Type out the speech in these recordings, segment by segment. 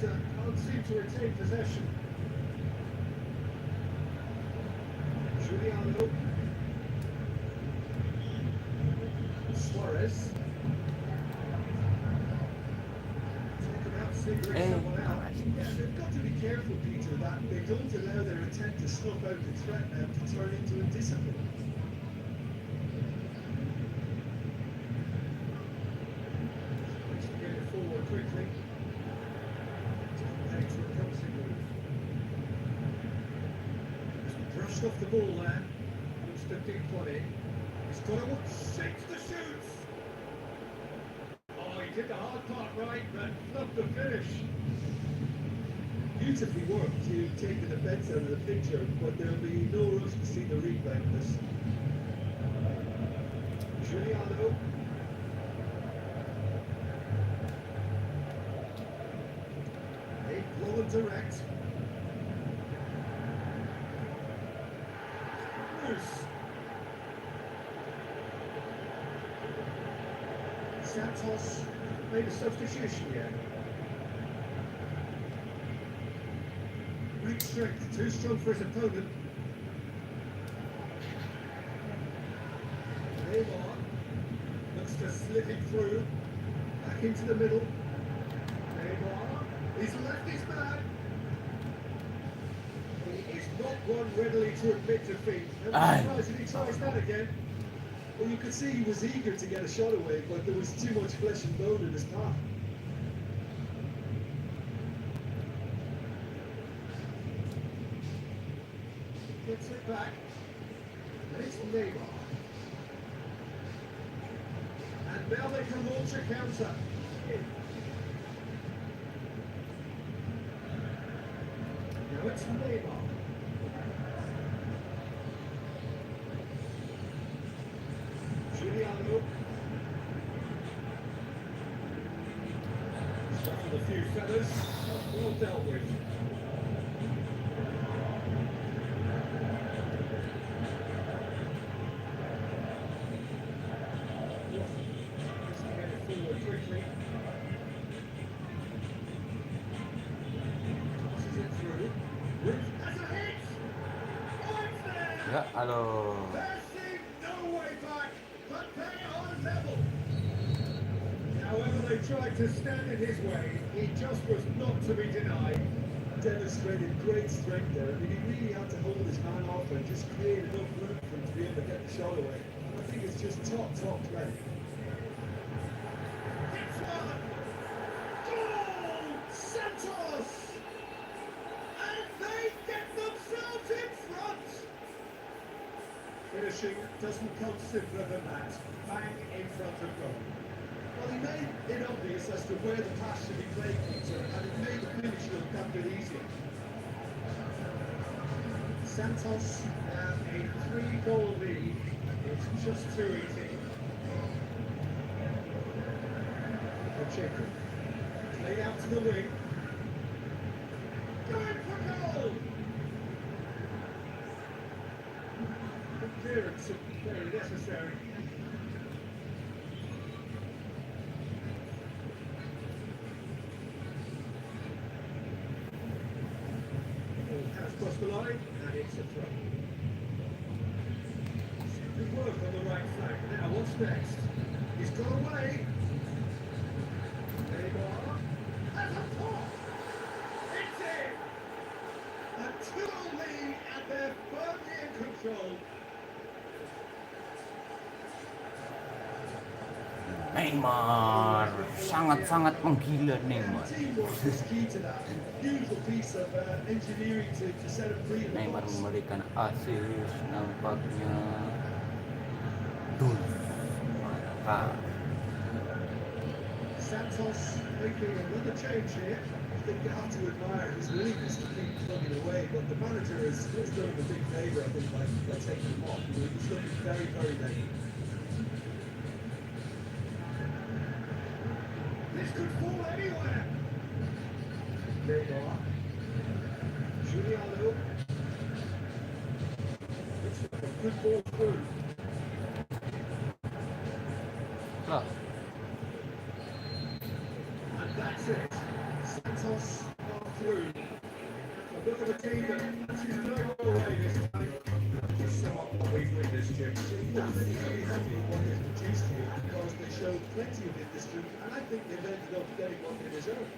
can't seem to retain possession. Juliano. Suarez. Talk about figuring someone out. Yeah, they've got to be careful, Peter, that they don't allow their attempt to snuff out the threat now to turn into a discipline. Needs to get it forward quickly. Thanks for a promising move. Just brushed off the ball there. Looks the deep one in. He's got to shakes the shoots. Oh, he did the hard part right, but not the finish. Beautifully worked to take the defence out of the picture, but there'll be no rush to see the replay of this. Juliano. Low and direct. Loose. Santos made a substitution here. Great strength, too strong for his opponent. Neymar looks to slip it through. Back into the middle. Neymar. He's left his man. He is not one readily to admit defeat. I'm surprised if he tries that again. Well, you could see he was eager to get a shot away, but there was too much flesh and bone in his path. Gets it back. And it's Neymar. And now they can launch a counter. Now it's Neymar. Juliano. Stuffed with a few feathers. Well dealt with. Just to get it forward quickly. Tosses it through. As a hit! Oh, it's there! Ya, aduh. There seemed no way back, but they are level. However they tried to stand in his way, he just was not to be denied. Demonstrated great strength there. I mean, he really had to hold his man off and just create enough room for him to be able to get the shot away. I think it's just top play. Hits one! Goal! Santos! And they get themselves in front! Finishing doesn't come simpler than that. Bang in front of goal. Well, he made it obvious as to where the pass should be played, Peter, and it made the finish look that bit easier. Santos have a 3-goal lead. It's just too easy. Pacheco. Played out to the wing. Going for goal! Clearance very necessary. Across the line, and it's a throw. Good work on the right flank. Now, what's next? He's got away. Neymar. And a top! It's in! A 2-0 lead, and they're firmly in control. Neymar sangat-sangat menggila Neymar. Teamwork is key to that. Beautiful piece of engineering to set it free. Neymar memberikan asis nampaknya. Duh. Mantap. Santos making another change here. I think you have to admire his willingness to keep plugging away, but the manager is doing a big favour, I think, by taking him off. He's looking very, very late. This could fall anywhere. Neymar. Juliano. Looks like a good ball through. Lah. And that's it. Santos look of a team that matches no away this time. Just so what we've witnessed, Jim. Well, I think you can be happy with what they've produced here because they showed plenty of industry, and I think they've ended up getting what they deserve.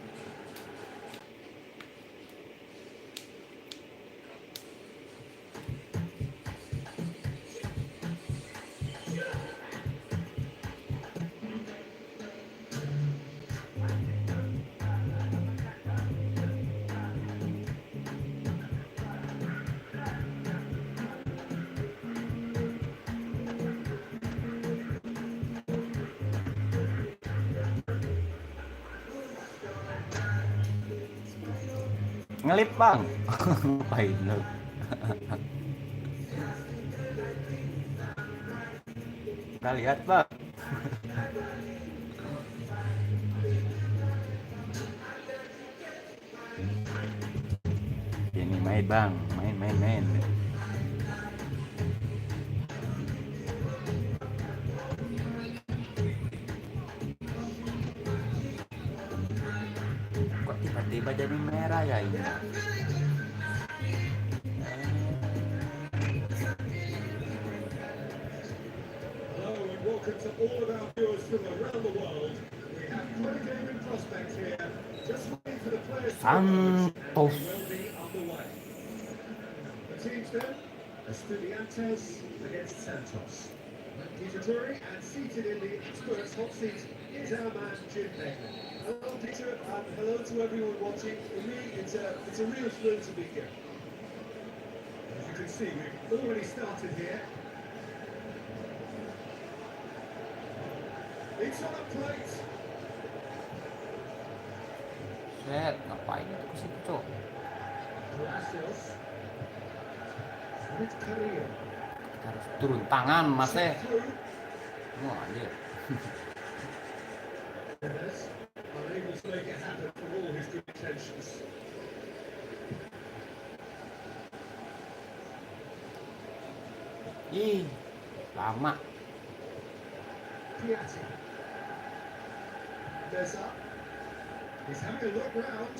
Ngelip bang. Ngapain lu? Kita lihat bang. Ini main bang, main. Kok tiba-tiba jadi merah ya ini? Hello and welcome to all of our viewers from around the world. We have great gaming prospects here. Just waiting for the players to emerge, and Santos. we will be underway. The teams then, Estudiantes against Santos. Peter Drury, and seated in the experts' hot seat is our man Jim Beckman. Hello Peter, and hello to everyone watching. For me, it's a real thrill to be here. As you can see, we've already started here. It's on a plate. Set, ngapain itu ke situ, Cok? Gracias. With Carrillo. Kita harus turun tangan, Mas. Through. Wah, anjir. Neves, unable to make it happen for all his good intentions. Ih, lama. Piatti. Beza. He's having a look round.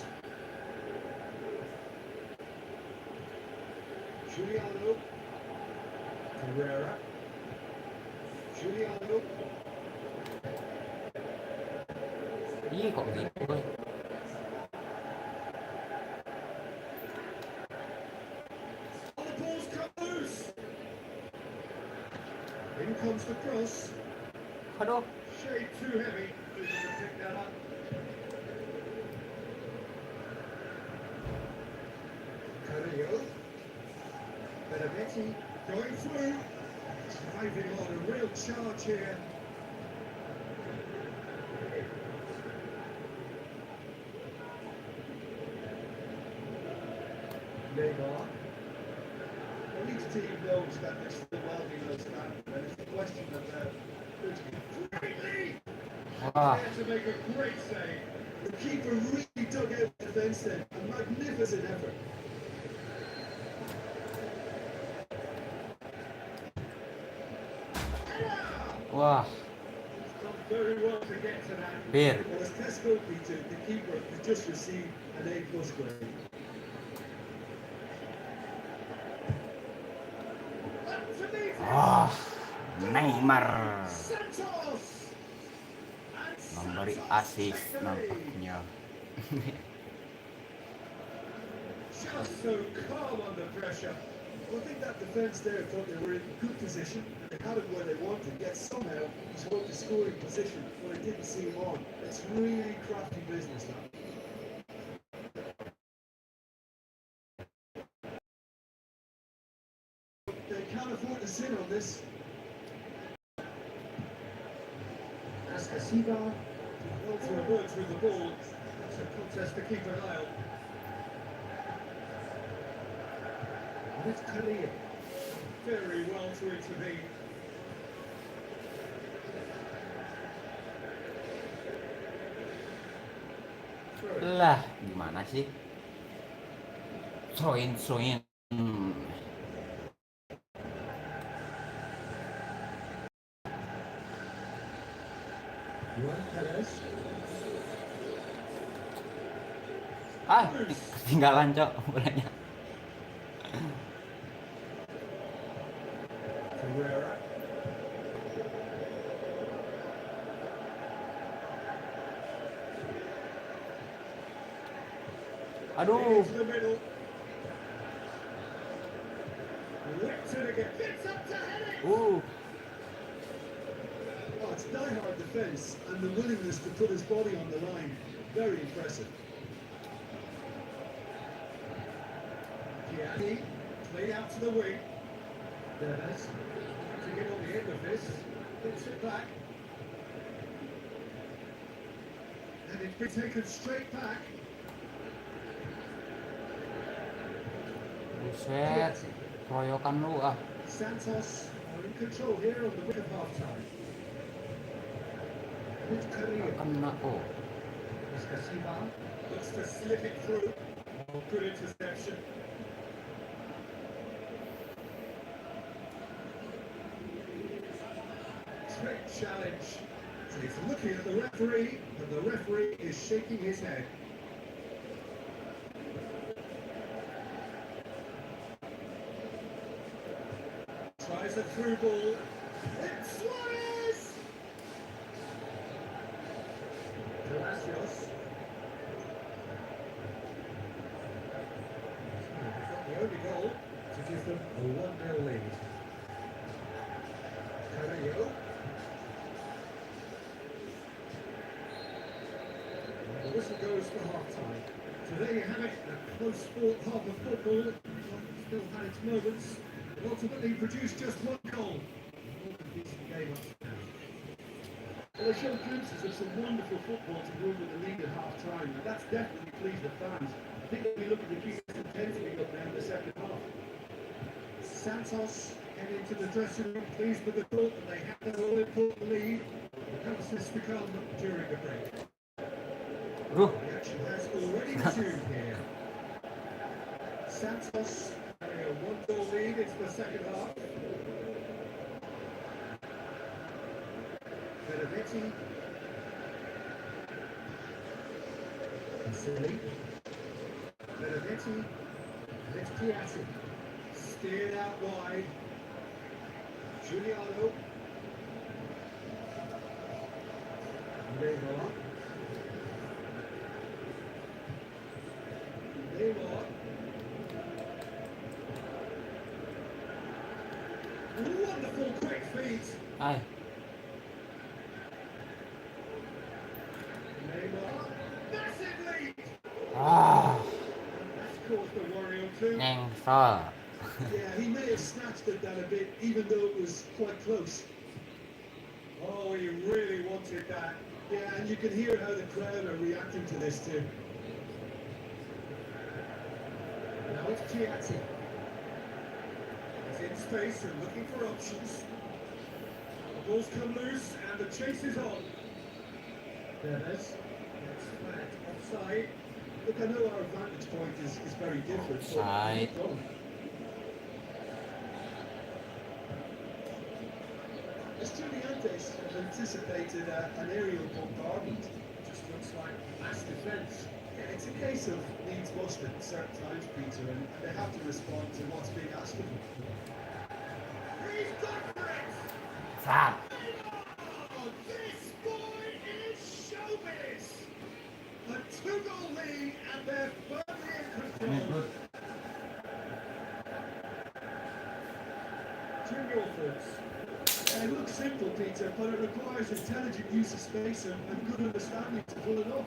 Giuliano. Carrera. Giuliano. Ih, kok gitu, boy? Oh, the ball's come loose. In comes the cross. Aduh. Shade too heavy. Able to pick that up. Carrillo. Benedetti going through. Driving on a real charge here. Neymar. Well, each team knows that this is the well-beloved standard, and it's a question of greatly. Wah, There to make a great save. The keeper really dug out the defence then. A magnificent effort. wah, He's done very well to get to that. Bir. Well, as Tesco Peter, the keeper has just received an A+ grade. Ah, Neymar Santos! And memberi Santos assist take the lead. nampaknya. Just so calm under pressure. Well, I think that defence there thought they were in good position and they had it where they wanted, yet somehow he's hoped to score in position when they didn't see him on. It's really crafty business now. They can't afford to sit on this. Ascasiba, well to avoid through the ball. That's a contest to keep an eye on. With Carrillo. Very well to intervene. Lah, gimana sih? Soin. Juan Perez. Ah, ketinggalan, Cok, bolanya. Aduh. Into the middle. Whips it again. Gets up to head it. Oh, it's die-hard defence and the willingness to put his body on the line. Very impressive. Gianni played out to the wing. Deves to get on the end of this. Hits it back. And it's been taken straight back. buset. Keroyokan lu ah. Santos are in control here on the wing of half-time. With Carrillo. Kena oh. Looks to slip it through. Good interception. Great challenge. So he's looking at the referee, and the referee is shaking his head. Tries a through ball. It's Suarez! Palacios. The only goal to give them a 1-0 lead. Carrillo. The whistle goes for half-time. So there you have it, a close sport half of football. Still had its moments, but ultimately produced just one goal. A decent game up to now. Well, they showed glimpses of some wonderful football to go with the lead at half-time, and that's definitely pleased the fans. I think they'll be looking to keep this intensity up now in the second half. Santos heading into the dressing room, pleased with the thought that they had their all-important lead. Analysis to come during the break. Duh. The action has already resumed here. Santos having a 1-goal lead into the second half. Benedetti. Silly. Benedetti. And it's Piatti. Steered out wide. Giuliano. Neymar. Neymar. Wonderful quick feet. Ay. Neymar. Massive lead. Ah. That's caused a worry or two. Nyengsel. Yeah, he may have snatched at that a bit, even though it was quite close. Oh, he really wanted that. Yeah, and you can hear how the crowd are reacting to this too. Now it's Piatti. He's in space and looking for options. The ball's come loose and the chase is on. Neves. It's flat offside. Look, I know our vantage point is very different. but Offside. keep going. Estudiantes have anticipated an aerial bombardment. Just looks like mass defence. Yeah, it's a case of needs must at certain times, Peter, and they have to respond to what's being asked of them. He's gone for it! Sap. Oh, this boy is showbiz! A 2-goal lead and they're firmly in control. Junior thoughts. It looks simple, Peter, but it requires intelligent use of space and good understanding to pull it off.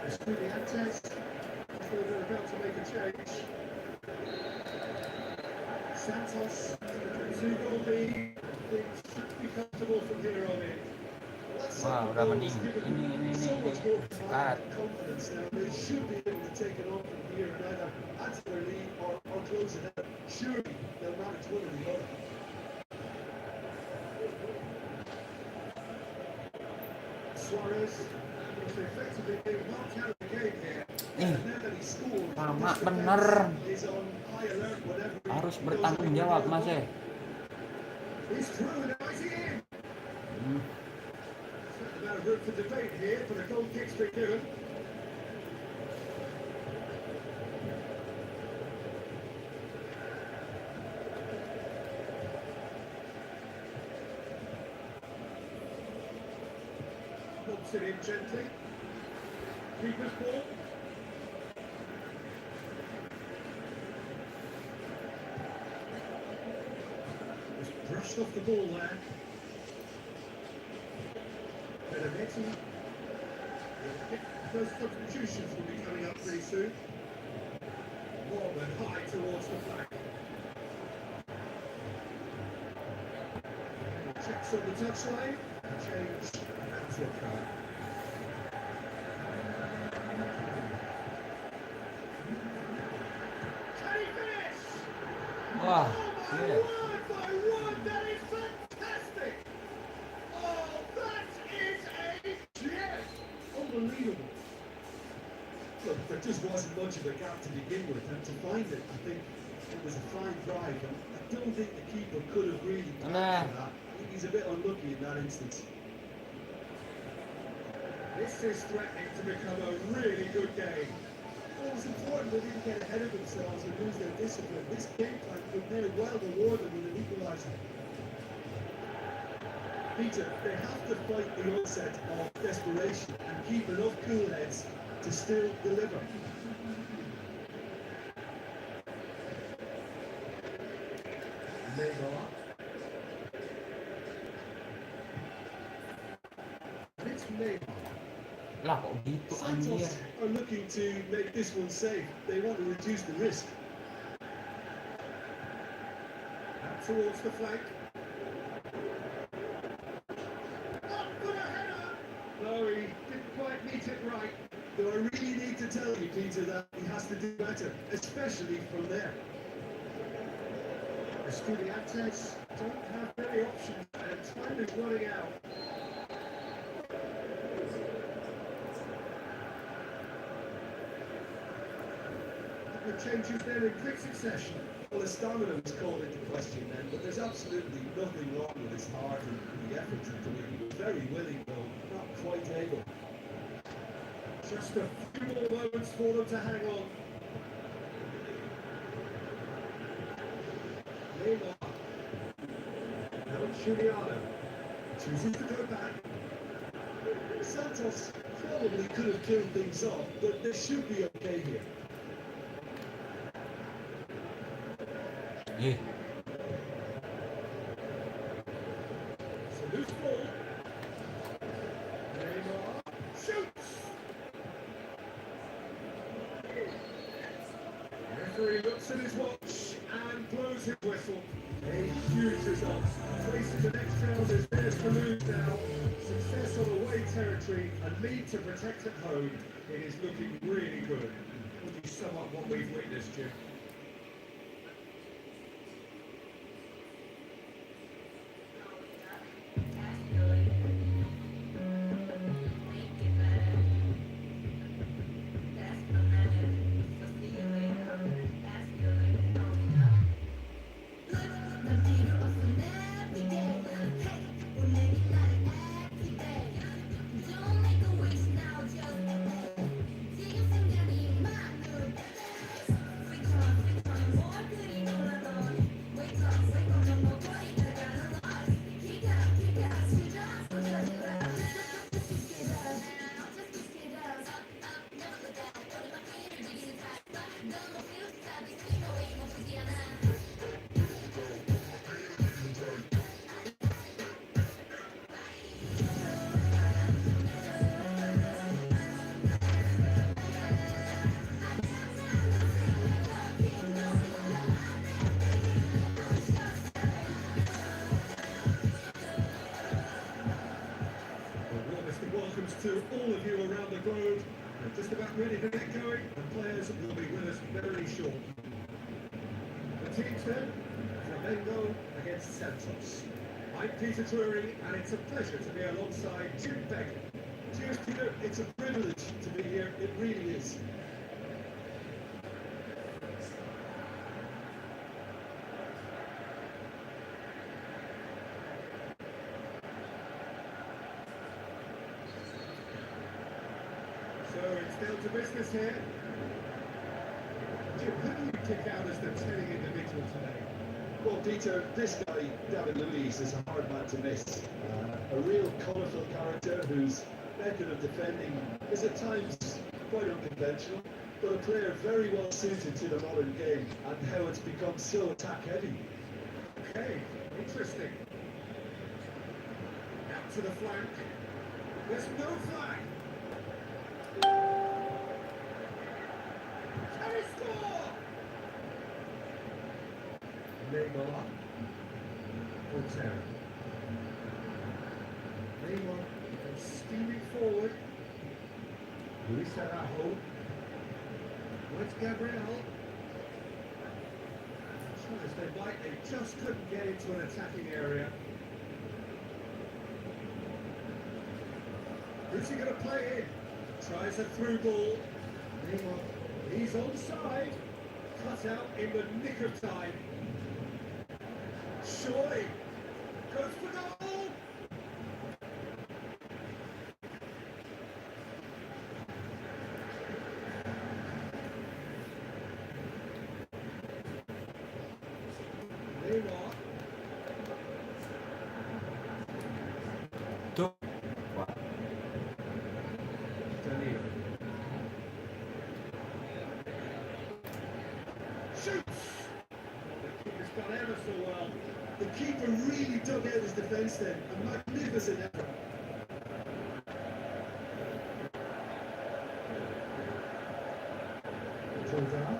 Estudiantes, they're about to make a change. Santos, 2-goal lead. Things should be comfortable from here on in. Wah, udah mending. Ini So much more sekat. confidence now. They should be able to take it on from here and either add to their lead or close it out. Surely they'll manage one or the other. Suarez was effectively being knocked out of the game here. And now that he scored, Lama this bener. defense is on high alert whenever he Harus goes bertanggung into jawab, the Mas. ball. He's through and now he's in. Certain amount of room for debate here, but a goal kick's been given. Drops it in gently. Keeper's ball. Just brushed off the ball there. Benedetti. Those substitutions will be coming up pretty soon. Ball went high towards the flag. Checks on the touchline. Change and to a card. Can he finish? Wow, Oh my yeah. word, that is fantastic! Oh, that is a gem! Unbelievable. Look, there just wasn't much of a gap to begin with, and to find it, I think it was a fine drive, and I don't think the keeper could have really captured that. I think he's a bit unlucky in that instance. This is threatening to become a really good game. Well, it was important they didn't get ahead of themselves and lose their discipline. This game plan could very well reward them with an equaliser. Peter, they have to fight the onset of desperation and keep enough cool heads to still deliver. Neymar. And it's Neymar. Lah kok gitu anjir. Santos are looking to make this one safe. They want to reduce the risk. Out towards the flank. Up for the header! No, he didn't quite meet it right. Though I really need to tell you, Peter, that he has to do better, especially from there. Estudiantes don't have many options, and time is running out. The changes then in quick succession. Well, his stamina was called into question then, but there's absolutely nothing wrong with his heart and the efforts into it. He was very willing, though not quite able. Just a few more moments for them to hang on. Neymar. Now it's Juliano. Chooses to go back. Santos probably could have killed things off, but they should be okay here. Yeah. So loose ball. Neymar shoots. Referee looks at his watch and blows his whistle. A huge result. Faces the next round is theirs to lose now. Success on away territory and lead to protect at home. It is looking really good. Would you sum up what we've witnessed, Jim? To all of you around the globe, we're just about ready to get going. The players will be with us very shortly. The teams then, Flamengo against Santos. I'm Peter Drury, and it's a pleasure to be alongside Jim Beckett. Cheers, Peter. It's a privilege to be here. It really is. So it's down to business here. Jim, who do you pick out as the telling individual today? Well, Peter, this guy, David Luiz, is a hard man to miss. A real colourful character who's method of defending is at times quite unconventional, but a player very well suited to the modern game and how it's become so attack-heavy. Okay, interesting. Out to the flank. There's no flag. Can he score? Neymar. Voltaire. Neymar goes steaming forward. Luis Araujo. Where's Gabriel? Trying to stay light, they just couldn't get into an attacking area. Who's he going to play in? Tries a through ball. Neymar, he's onside. Cut out in the nick of time. Surely goes for goal. Neymar. Tuh. Wah. Danilo. Shoots! The keeper's done ever so well. The keeper really dug out his defence then, a magnificent effort. Jordan.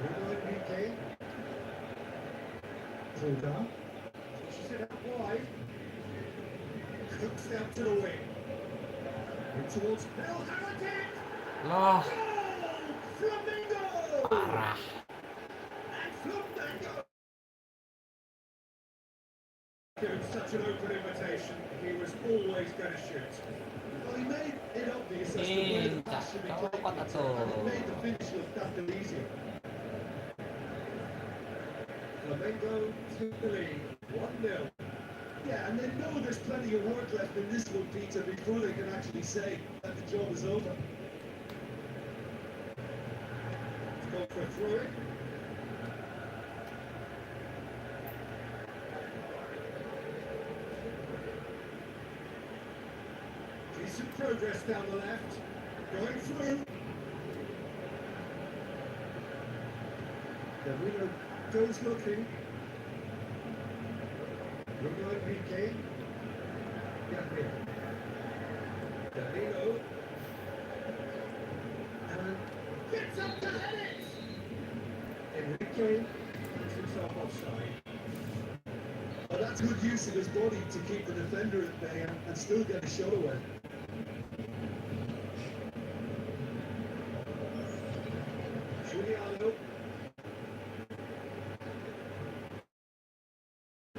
Remote PK. Jordan. Pushes it out wide. Cooks out to the wing. In towards Bill Hamilton. Loh, Goal! Flamingo! parah. And Flamingo! Given such an open invitation, he was always going to shoot. Well, he made it obvious as to where the pass should be Kalau taken, kata and it tuh. made the finish look that bit easier. Flamengo to the lead, 1-0. Yeah, and they know there's plenty of work left in this one, Peter, before they can actually say that the job is over. Let's go for a throw-in. Decent progress down the left. Going through. The winner goes looking. Bruno Enrique. Gabriel. Danilo. And gets up to head it! Enrique puts himself offside. But that's good use of his body to keep the defender at bay and still get a shot away. Giuliano.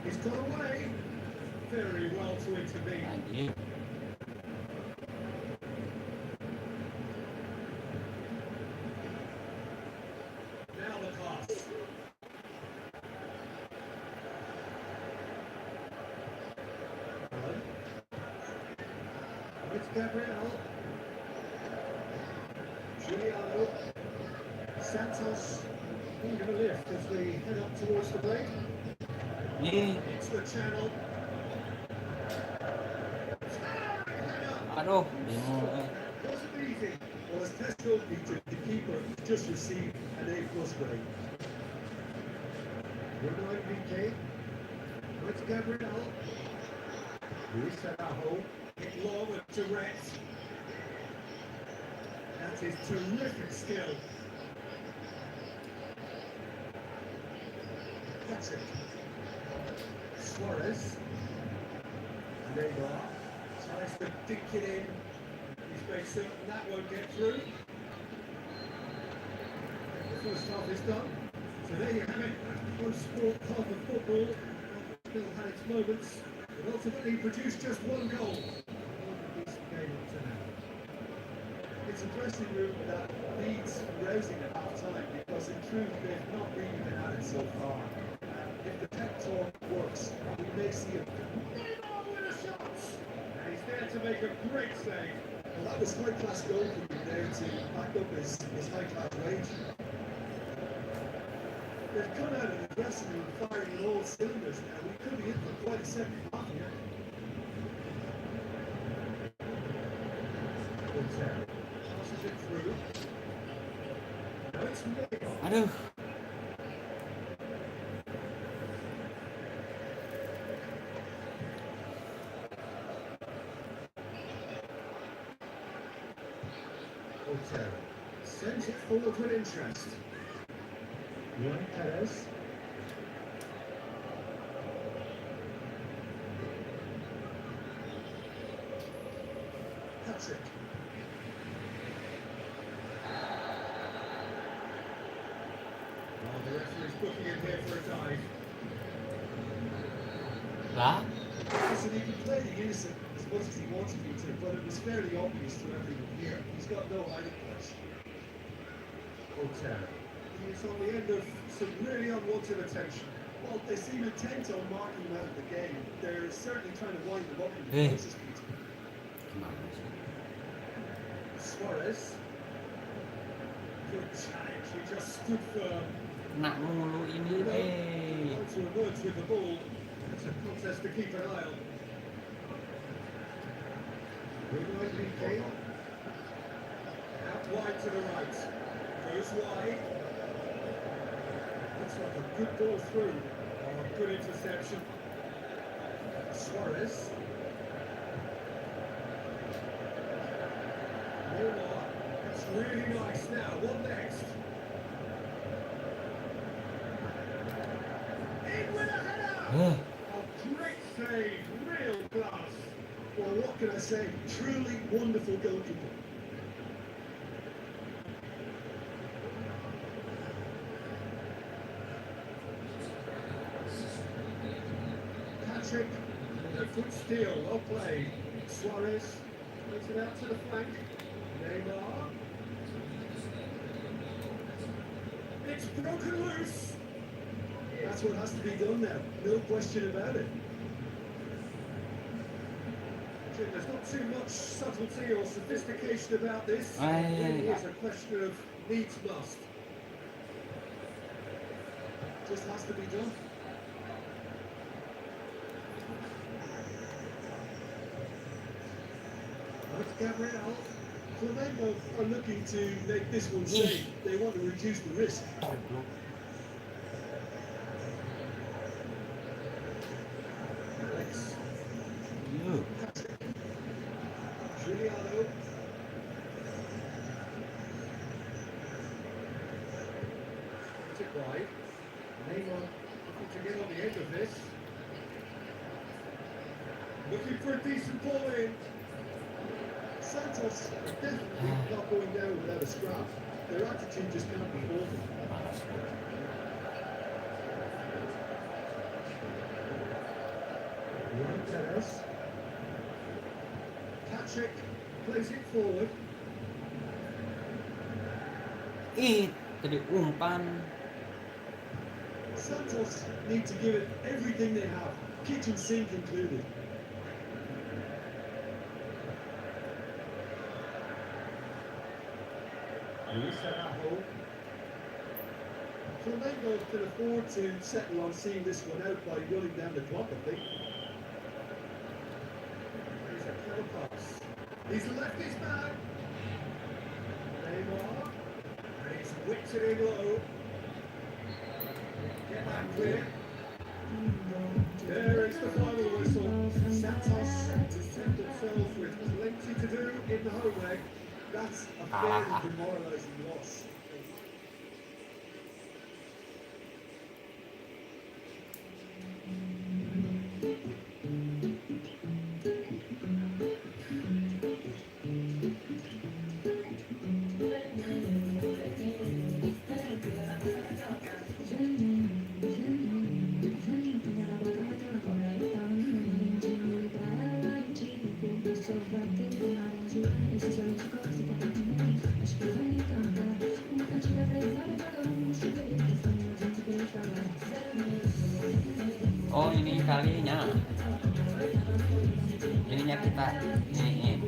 He's got away. Very well to intervene. Anjing. Now the pass. Allen. It's Gabriel. Giuliano. Santos. Going to lift as we head up towards the blade. Ih, It's the channel. aduh, bingung. Wasn't easy. Well, as Tesco Peter, the keeper just received an A+ grade. Bruno Enrique. It's Gabriel. Luis Araujo. Hit long and direct. That is terrific skill. That's it. Suarez. Neymar. Tries to dink it in. He's made certain that won't get through. The first half is done. So there you have it. One sport half of football. Still had its moments, but ultimately produced just one goal. One decent game up to now. It's a dressing room that needs rousing at half-time because in truth they've not really been at it so far. If the tech talk works, we may see a... Neymar with a shot! And he's there to make a great save. Well, that was high-class goal from him there to back up his high-class range. They've come out of the dressing room firing on all cylinders now. We could be in for quite a second half here. Aduh. Otero sends it forward with interest. Ryan Perez. Patrick. Oh, the referee's booking him here for a dive. Lah. Listen, he can play the innocent as much as he wants me to, but it was fairly obvious to everyone here. He's got no hiding place. Otero. He's on the end of some really unwanted attention. Well, they seem intent on marking him out of the game. They're certainly trying to wind him up in the Hey. process, Peter. Gimana sih? Suarez. Good challenge. He just stood firm. Kena mulu ini. How to emerge with the ball. It's a contest to keep an eye on. Rewind Piqué. Out wide to the right. Goes wide. Looks like a good ball through. Oh, good interception. Suarez. Neymar. That's really nice now. What next? In with a header! Eh. A great save, real class. Well, what can I say? Truly wonderful goalkeeper. Patrick, a good steal, well played. Suarez, plays it out to the flank. Neymar. It's broken loose. That's what has to be done now. No question about it. Jim, there's not too much subtlety or sophistication about this. Aye, It really aye, is a question of needs must. Just has to be done. That's Gabriel. Flamengo are looking to make this one safe. They want to reduce the risk. Goblok. Alex. Iya. Patrick. Giuliano. It's it wide. Neymar looking to get on the end of this. Looking for a decent ball in. Santos are definitely not going down without a scrap. Their attitude just can't be altered. Malas. Ryan Perez. Patrick plays it forward. Ih, tadi umpan. Santos need to give it everything they have, kitchen sink included. Luis Araujo. Flamengo can afford to settle on seeing this one out by running down the clock, I think. Here's a clever pass. He's left his man. Neymar. And he's whipped it in low. Get that clear. There is the final whistle. Santos defend themselves with plenty to do in the home leg. That's a fairly demoralising loss. Oh, ini kalinya. Ininya kita ini.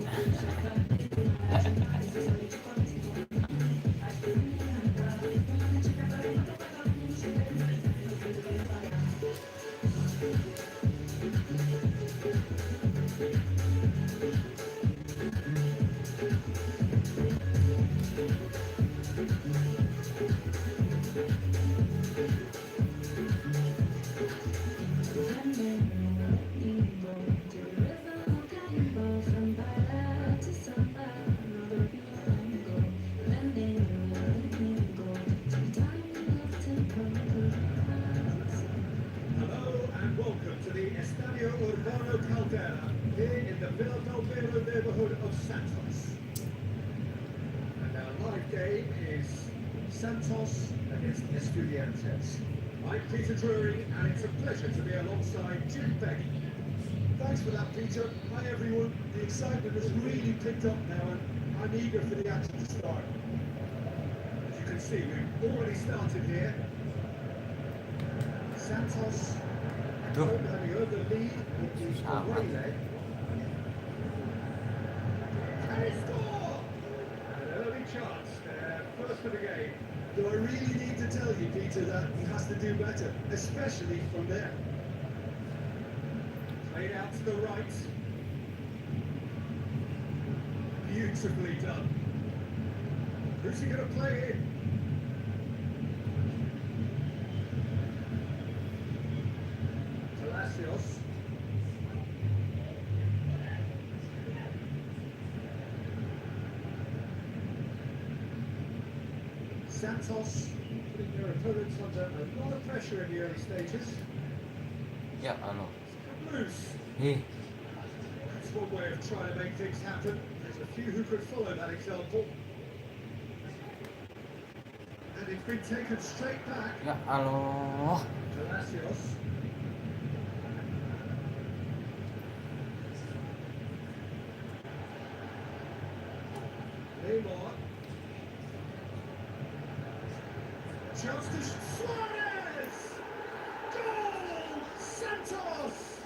to the Estadio Urbano Caldera here in the Villa Belmiro neighbourhood of Santos. And our live game is Santos against Estudiantes. I'm Peter Drury, and it's a pleasure to be alongside Jim Beck. Thanks for that, Peter. Hi, everyone. The excitement has really picked up now, and I'm eager for the action to start. As you can see, we've already started here. Santos, Aduh, having earned the lead with the away leg. Can he score? An early chance, first for the game. Do I really need to tell you, Peter, that he has to do better, especially from there? Played out to the right. Beautifully done. Who's he going to play in? Palacios. Santos putting their opponents under a lot of pressure in the early stages. ya anu. Loose. Ih, That's one way of trying to make things happen. There's a few who could follow that example. And it's been taken straight back. ya Allah. Palacios. Neymar. Chance to Suarez! Goal! Santos!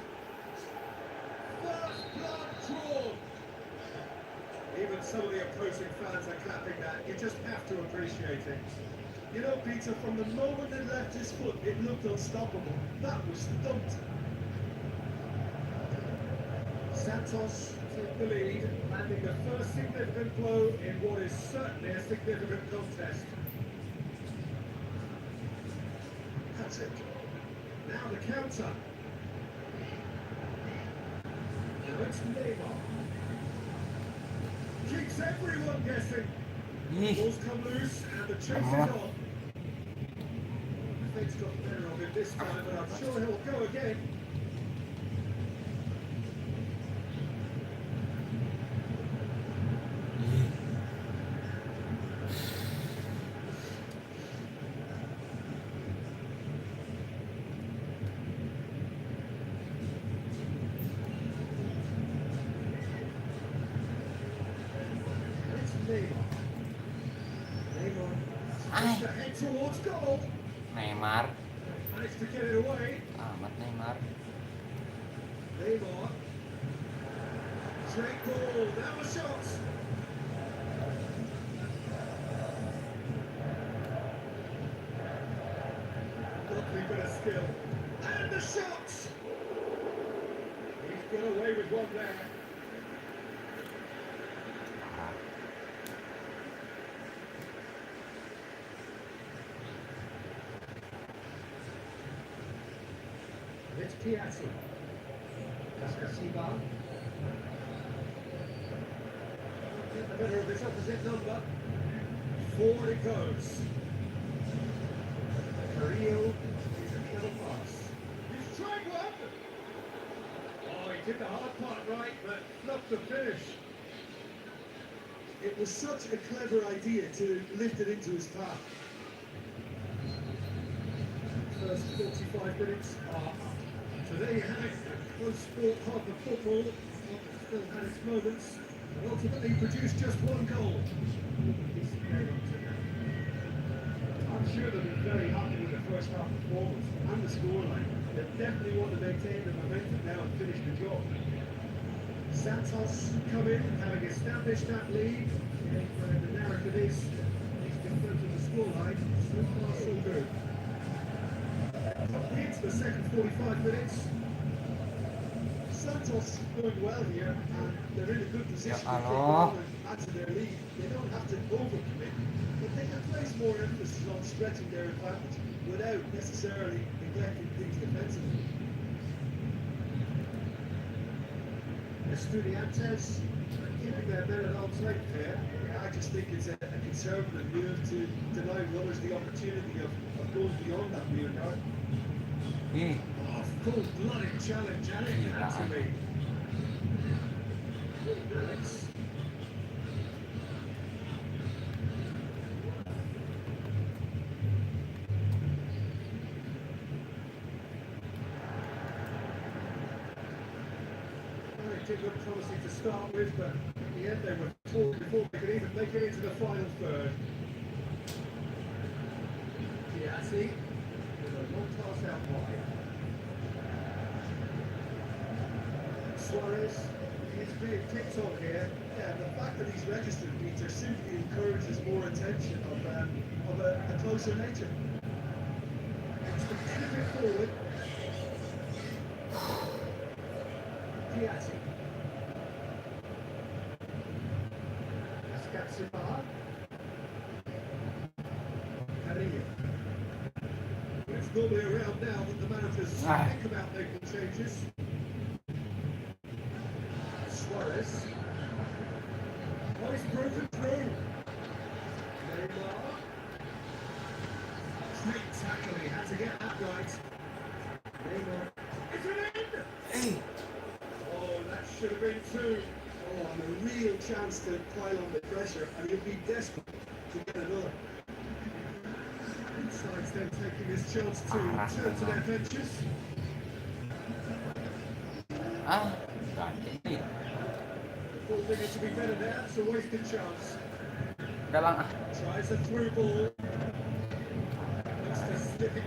First blood drawn. Even some of the opposing fans are clapping that. You just have to appreciate it. You know, Peter, from the moment it left his foot, it looked unstoppable. That was thumped. Santos took the lead, landing the first significant blow in what is certainly a significant contest. Patrick. Now the counter. Now it's Neymar. Keeps everyone guessing. Ih, Balls come loose and the chase is Come on. on. Things got the better of him this time, but I'm sure he'll go again. ih. It's Neymar. Neymar Ay. pushed ahead towards goal. Neymar, Managed to get it away. amat Neymar. Neymar. Straight ball. Now a shot. Lovely bit of skill. And the shot. He's got away with one there. It's Piazzi. Cascasiba. Get the better of his opposite number. Forward it goes. Carrillo is a clever pass. He's tried one. Oh, he did the hard part right, but not the finish. It was such a clever idea to lift it into his path. First 45 minutes are up. So there you have it, a close sport half of football, one that still had its moments, but ultimately produced just one goal. I'm sure they'll be very happy with the first half performance and the scoreline. They definitely want to maintain the momentum now and finish the job. Santos come in, having established that lead, and the narrative is, he's confirmed to the scoreline, so far so good. Into the second 45 minutes. Santos doing well here, and they're in a good position to Ya take Allah. on and add to their lead. They don't have to overcommit, but they can place more emphasis on stretching their advantage without necessarily neglecting things defensively. Estudiantes keeping their men at arm's length here. I just think it's a conservative move to deny runners the opportunity of going beyond that rear guard. Ih, Oh, Full-blooded challenge, and it had to be. Alex. Well, it did look promising to start with, but in the end they were forward before they could even make it into the final third. Piazzi with a long pass out wide. Suarez is being picked on here. Yeah, the fact that he's registered, Peter, simply encourages more attention of a closer nature. It's the benefit forward. Piazzi. Escatsipar. Carrillo. It's normally around now that the managers think about making changes. Suarez. Oh, he's broken through. Neymar. Great tackle, he had to get that right. Neymar. It's an end! Hey. Oh, that should have been two. Oh, and a real chance to pile on the pressure, and he'll be desperate to get another. Both sides then taking this chance to turn to their benches. Ganti. Ball needed to be better there, it's a wasted chance. Udah lang Tries a through ball. Looks to slip it